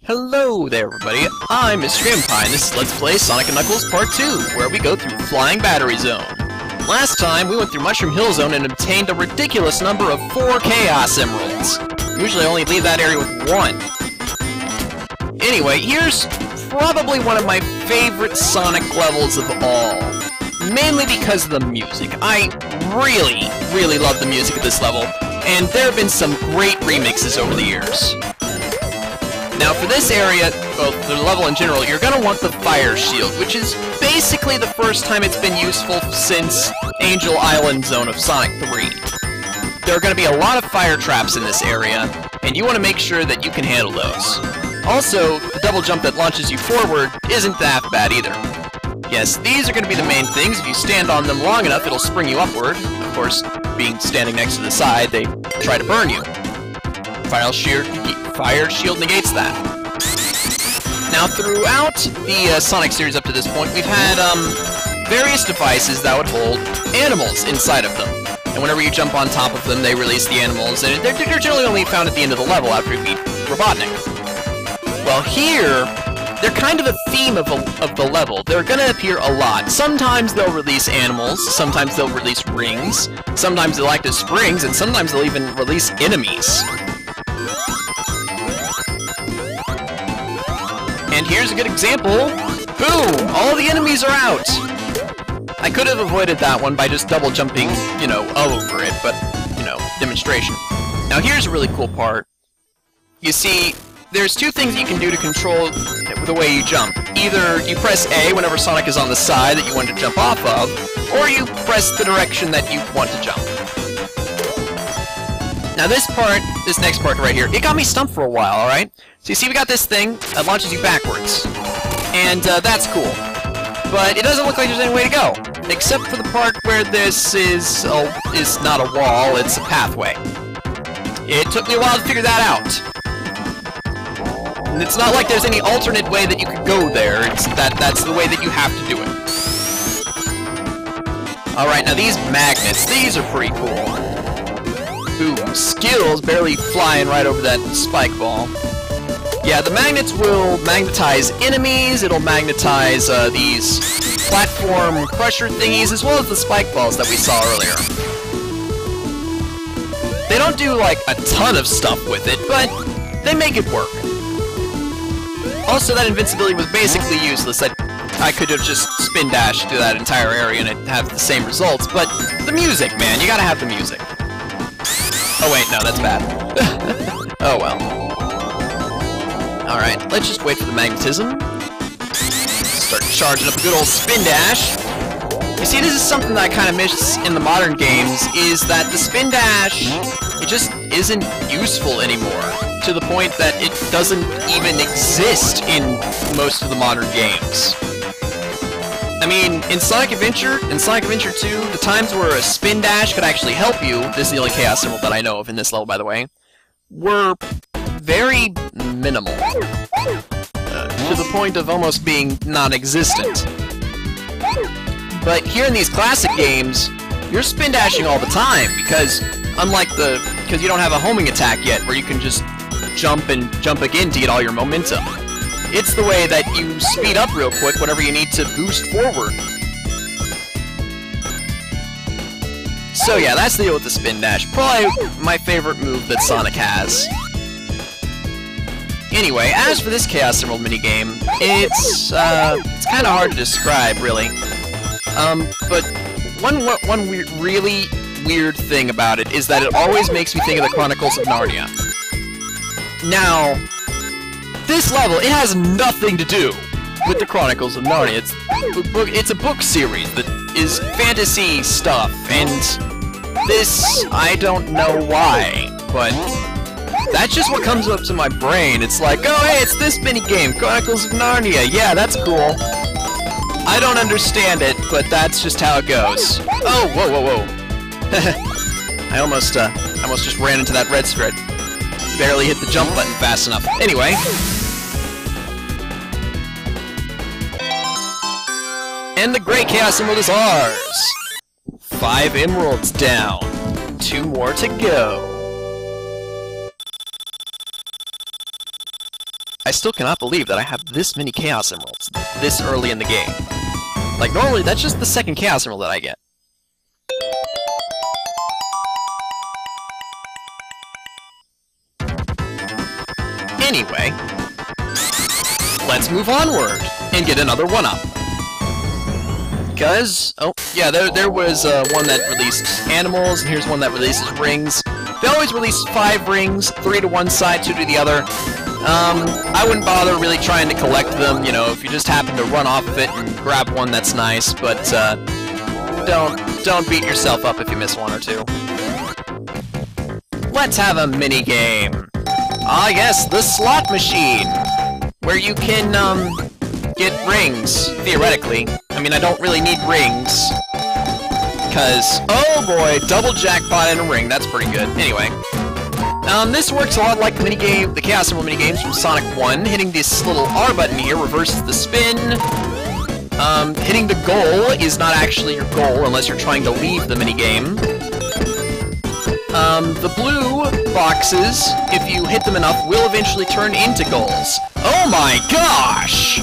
Hello there, everybody. I'm Mr. Empire, and this is Let's Play Sonic & Knuckles Part 2, where we go through Flying Battery Zone. Last time, we went through Mushroom Hill Zone and obtained a ridiculous number of 4 Chaos Emeralds. Usually I only leave that area with 1. Anyway, here's probably one of my favorite Sonic levels of all. Mainly because of the music. I really love the music of this level, and there have been some great remixes over the years. Now for this area, well, the level in general, you're gonna want the Fire Shield, which is basically the first time it's been useful since Angel Island Zone of Sonic 3. There are gonna be a lot of fire traps in this area, and you want to make sure that you can handle those. Also, the double jump that launches you forward isn't that bad either. Yes, these are gonna be the main things. If you stand on them long enough, it'll spring you upward. Of course, being standing next to the side, they try to burn you. Fire Shield negates that. Now, throughout the Sonic series up to this point, we've had various devices that would hold animals inside of them. And whenever you jump on top of them, they release the animals, and they're generally only found at the end of the level after you beat Robotnik. Well, here, they're kind of a theme of the level. They're gonna appear a lot. Sometimes they'll release animals, sometimes they'll release rings, sometimes they'll act as springs, and sometimes they'll even release enemies. And here's a good example. Boom! All the enemies are out! I could have avoided that one by just double jumping, you know, over it, but, you know, demonstration. Now here's a really cool part. You see, there's two things you can do to control the way you jump. Either you press A whenever Sonic is on the side that you want to jump off of, or you press the direction that you want to jump. Now this next part right here, it got me stumped for a while, alright? So you see we got this thing that launches you backwards. And that's cool. But it doesn't look like there's any way to go. Except for the part where this is not a wall, it's a pathway. It took me a while to figure that out. And it's not like there's any alternate way that you could go there, it's that's the way that you have to do it. Alright, now these magnets, these are pretty cool. Boom, skills barely flying right over that spike ball. Yeah, the magnets will magnetize enemies, it'll magnetize these platform crusher thingies, as well as the spike balls that we saw earlier. They don't do, like, a ton of stuff with it, but they make it work. Also, that invincibility was basically useless. I could have just spin dashed through that entire area and it'd have the same results, but the music, man, you gotta have the music. Oh wait, no, that's bad. Oh well. Alright, let's just wait for the magnetism. Start charging up a good old spin dash. You see, this is something that I kind of miss in the modern games, is that the spin dash, it just isn't useful anymore, to the point that it doesn't even exist in most of the modern games. I mean, in Sonic Adventure 2, the times where a spin dash could actually help you, this is the only Chaos Emerald that I know of in this level, by the way, were very minimal. To the point of almost being non-existent. But here in these classic games, you're spin dashing all the time, because because you don't have a homing attack yet, where you can just jump and jump again to get all your momentum. It's the way that you speed up real quick whenever you need to boost forward. So yeah, that's the deal with the spin dash. Probably my favorite move that Sonic has. Anyway, as for this Chaos Emerald minigame, it's kind of hard to describe, really. But one really weird thing about it is that it always makes me think of the Chronicles of Narnia. Now, this level, it has nothing to do with the Chronicles of Narnia. It's a book series that is fantasy stuff, and this, I don't know why, but that's just what comes up to my brain. It's like, oh hey, it's this minigame, Chronicles of Narnia, yeah, that's cool. I don't understand it, but that's just how it goes. Oh, whoa. I almost just ran into that red thread. Barely hit the jump button fast enough. Anyway. And the Great Chaos Emerald is ours! 5 emeralds down. 2 more to go. I still cannot believe that I have this many Chaos Emeralds this early in the game. Like, normally, that's just the second Chaos Emerald that I get. Anyway, let's move onward and get another 1-up. Because, oh, yeah, there was one that released animals, and here's one that releases rings. They always release 5 rings, 3 to one side, 2 to the other. I wouldn't bother really trying to collect them, you know, if you just happen to run off of it and grab one, that's nice, but, don't beat yourself up if you miss one or two. Let's have a mini-game. Ah, yes, the slot machine, where you can, get rings, theoretically. I mean, I don't really need rings, because, oh boy, double jackpot and a ring, that's pretty good. Anyway, this works a lot like the minigame, the Chaos Emerald minigames from Sonic 1. Hitting this little R button here reverses the spin. Hitting the goal is not actually your goal unless you're trying to leave the minigame. The blue boxes, if you hit them enough, will eventually turn into goals. Oh my gosh!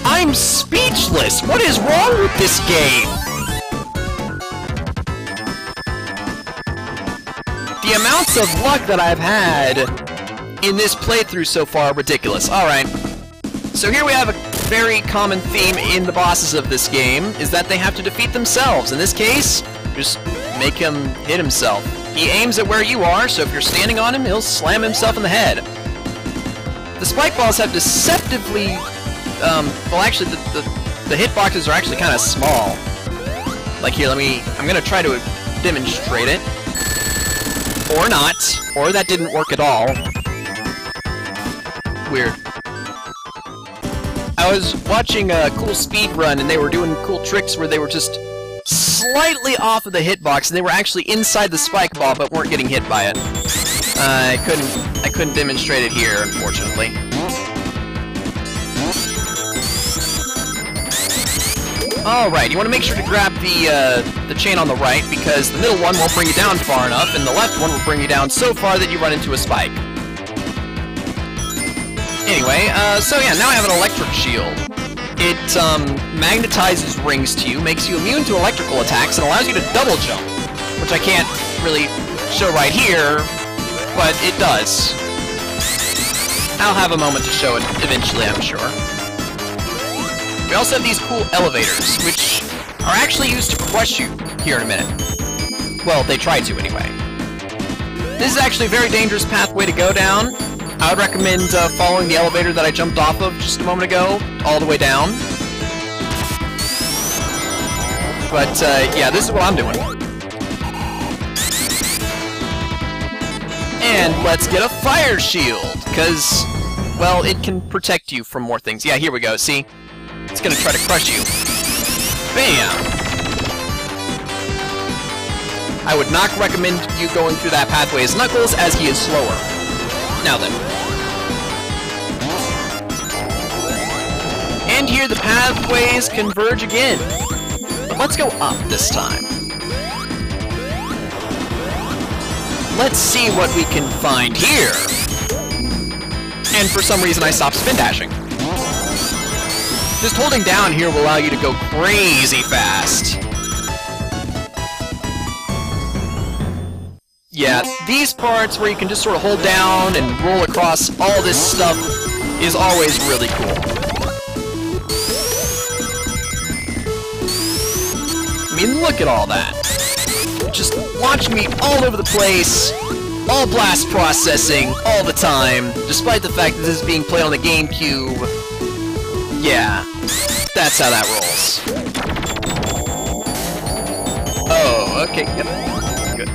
I'm speechless! What is wrong with this game? The amounts of luck that I've had in this playthrough so far are ridiculous. Alright, so here we have a very common theme in the bosses of this game, is that they have to defeat themselves. In this case, just make him hit himself. He aims at where you are, so if you're standing on him, he'll slam himself in the head. The spike balls have deceptively... well actually, the hitboxes are actually kind of small. Like here, I'm gonna try to demonstrate it. Or not. Or that didn't work at all. Weird. I was watching a cool speed run, and they were doing cool tricks where they were just slightly off of the hitbox, and they were actually inside the spike ball, but weren't getting hit by it. I couldn't demonstrate it here, unfortunately. Alright, you want to make sure to grab the chain on the right, because the middle one won't bring you down far enough, and the left one will bring you down so far that you run into a spike. Anyway, so yeah, now I have an electric shield. It, magnetizes rings to you, makes you immune to electrical attacks, and allows you to double jump, which I can't really show right here, but it does. I'll have a moment to show it eventually, I'm sure. We also have these cool elevators, which are actually used to crush you here in a minute. Well, they try to, anyway. This is actually a very dangerous pathway to go down. I would recommend following the elevator that I jumped off of just a moment ago, all the way down. But, yeah, this is what I'm doing. And let's get a fire shield, because, well, it can protect you from more things. Yeah, here we go, see? It's gonna try to crush you. Bam! I would not recommend you going through that pathway as Knuckles, as he is slower. Now then. And here the pathways converge again. But let's go up this time. Let's see what we can find here. And for some reason I stopped spin dashing. Just holding down here will allow you to go crazy fast. Yeah, these parts where you can just sort of hold down and roll across all this stuff is always really cool. I mean, look at all that. Just launching me all over the place, all blast processing, all the time, despite the fact that this is being played on the GameCube. Yeah, that's how that rolls. Oh, okay, yep, good.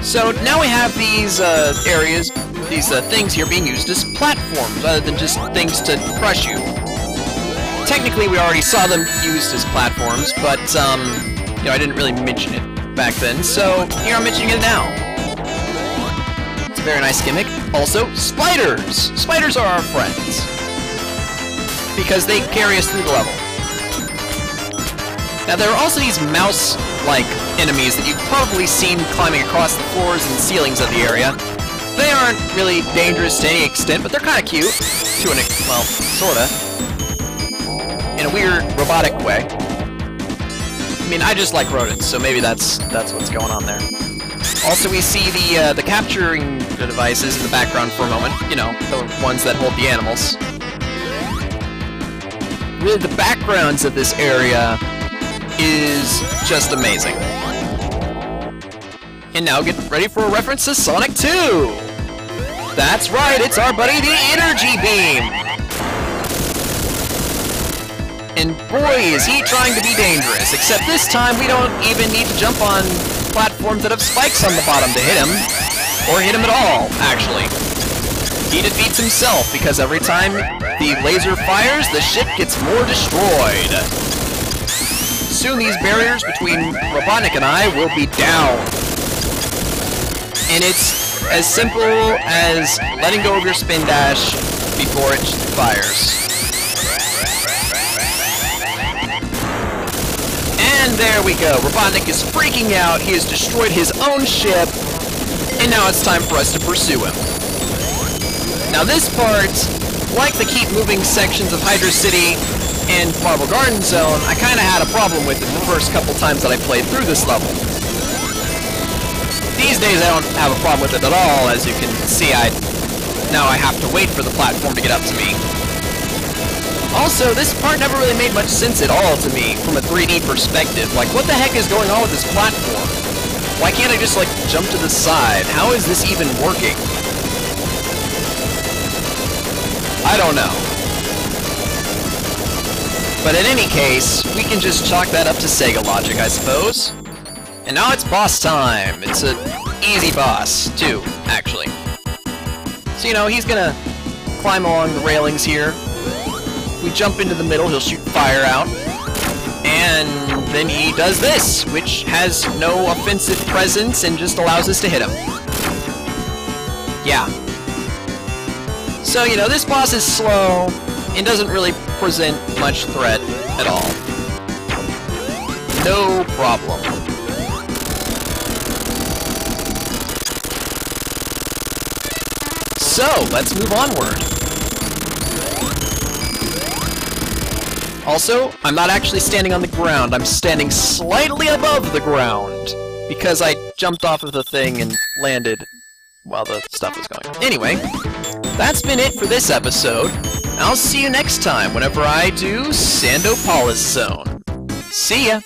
So now we have these areas, these things here being used as platforms, rather than just things to crush you. Technically, we already saw them used as platforms, but, you know, I didn't really mention it back then, so here I'm mentioning it now. It's a very nice gimmick. Also, spiders! Spiders are our friends, because they carry us through the level. Now there are also these mouse-like enemies that you've probably seen climbing across the floors and ceilings of the area. They aren't really dangerous to any extent, but they're kind of cute. Well, sorta. In a weird, robotic way. I mean, I just like rodents, so maybe that's what's going on there. Also, we see the capturing devices in the background for a moment. You know, the ones that hold the animals. Really, the backgrounds of this area is just amazing. And now get ready for a reference to Sonic 2! That's right, it's our buddy the Energy Beam! And boy, is he trying to be dangerous, except this time we don't even need to jump on platforms that have spikes on the bottom to hit him. Or hit him at all, actually. He defeats himself, because every time the laser fires, the ship gets more destroyed. Soon these barriers between Robotnik and I will be down. And it's as simple as letting go of your spin dash before it fires. And there we go. Robotnik is freaking out. He has destroyed his own ship. And now it's time for us to pursue him. Now this part, like the keep moving sections of Hydra City and Marble Garden Zone, I kind of had a problem with it the first couple times that I played through this level. These days I don't have a problem with it at all, as you can see. Now I have to wait for the platform to get up to me. Also, this part never really made much sense at all to me from a 3D perspective. Like, what the heck is going on with this platform? Why can't I just, like, jump to the side? How is this even working? I don't know. But in any case, we can just chalk that up to Sega logic, I suppose. And now it's boss time. It's an easy boss, too, actually. So, you know, he's gonna climb along the railings here. If we jump into the middle, he'll shoot fire out. And then he does this, which has no offensive presence and just allows us to hit him. Yeah. So, you know, this boss is slow and doesn't really present much threat at all. No problem. So, let's move onward. Also, I'm not actually standing on the ground, I'm standing slightly above the ground, because I jumped off of the thing and landed while the stuff was going on. Anyway, that's been it for this episode. I'll see you next time whenever I do Sandopolis Zone. See ya!